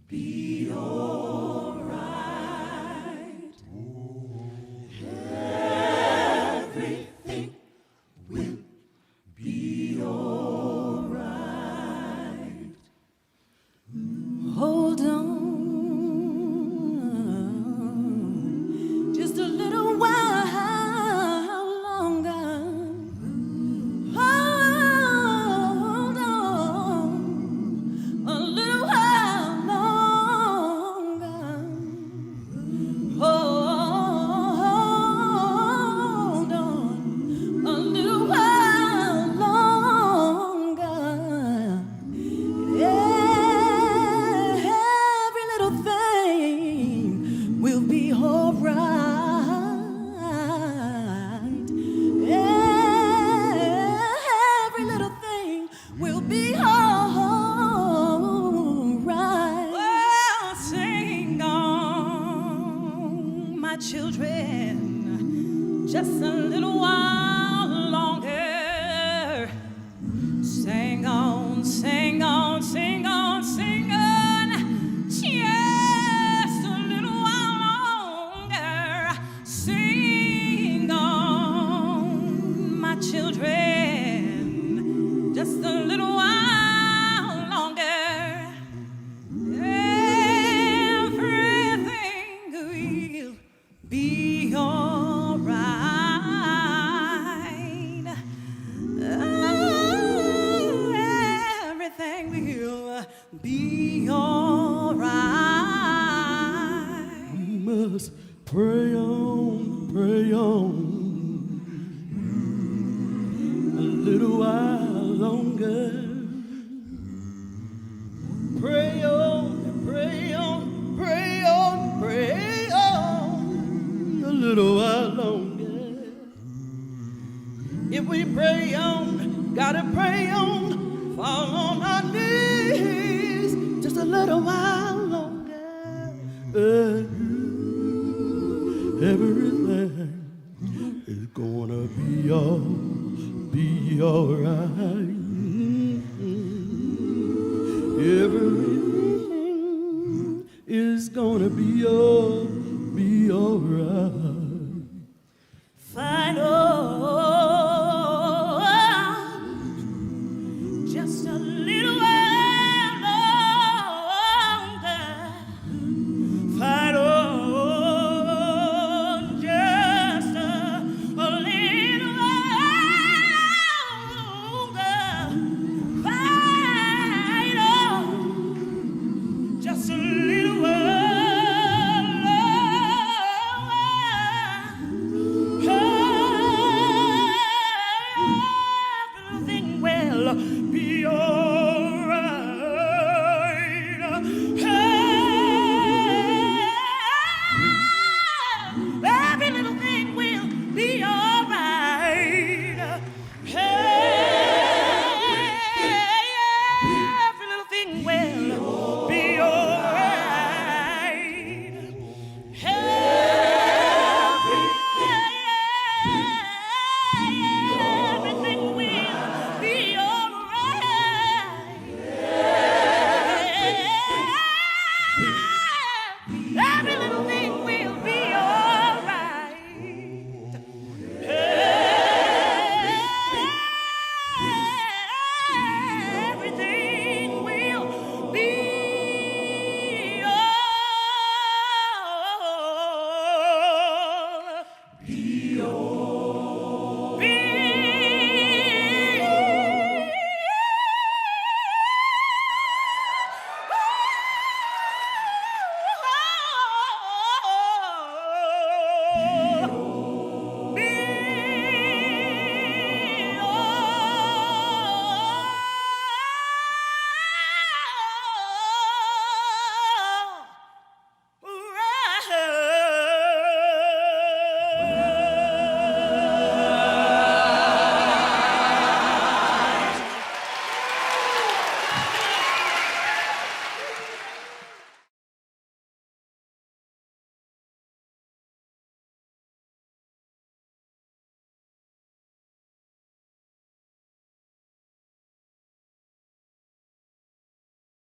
be all right. Everything will be all right. Hold on just a little while longer. Hold on a little while longer. Hold on a little while longer. Every little thing will be all right. Every little thing will be all right. Well, sing on, my children, just a little while longer. Sing on, sing on, sing on, sing on, just a little while longer. Sing on, my children, just a little while longer. Everything will be all right. Everything will be all right. We must pray on a little while longer. Pray on, pray on, pray on, pray on a little while longer. If we pray on, gotta pray on, fall on our knees just a little while longer. Everything is gonna be all right. Everything is gonna be all right.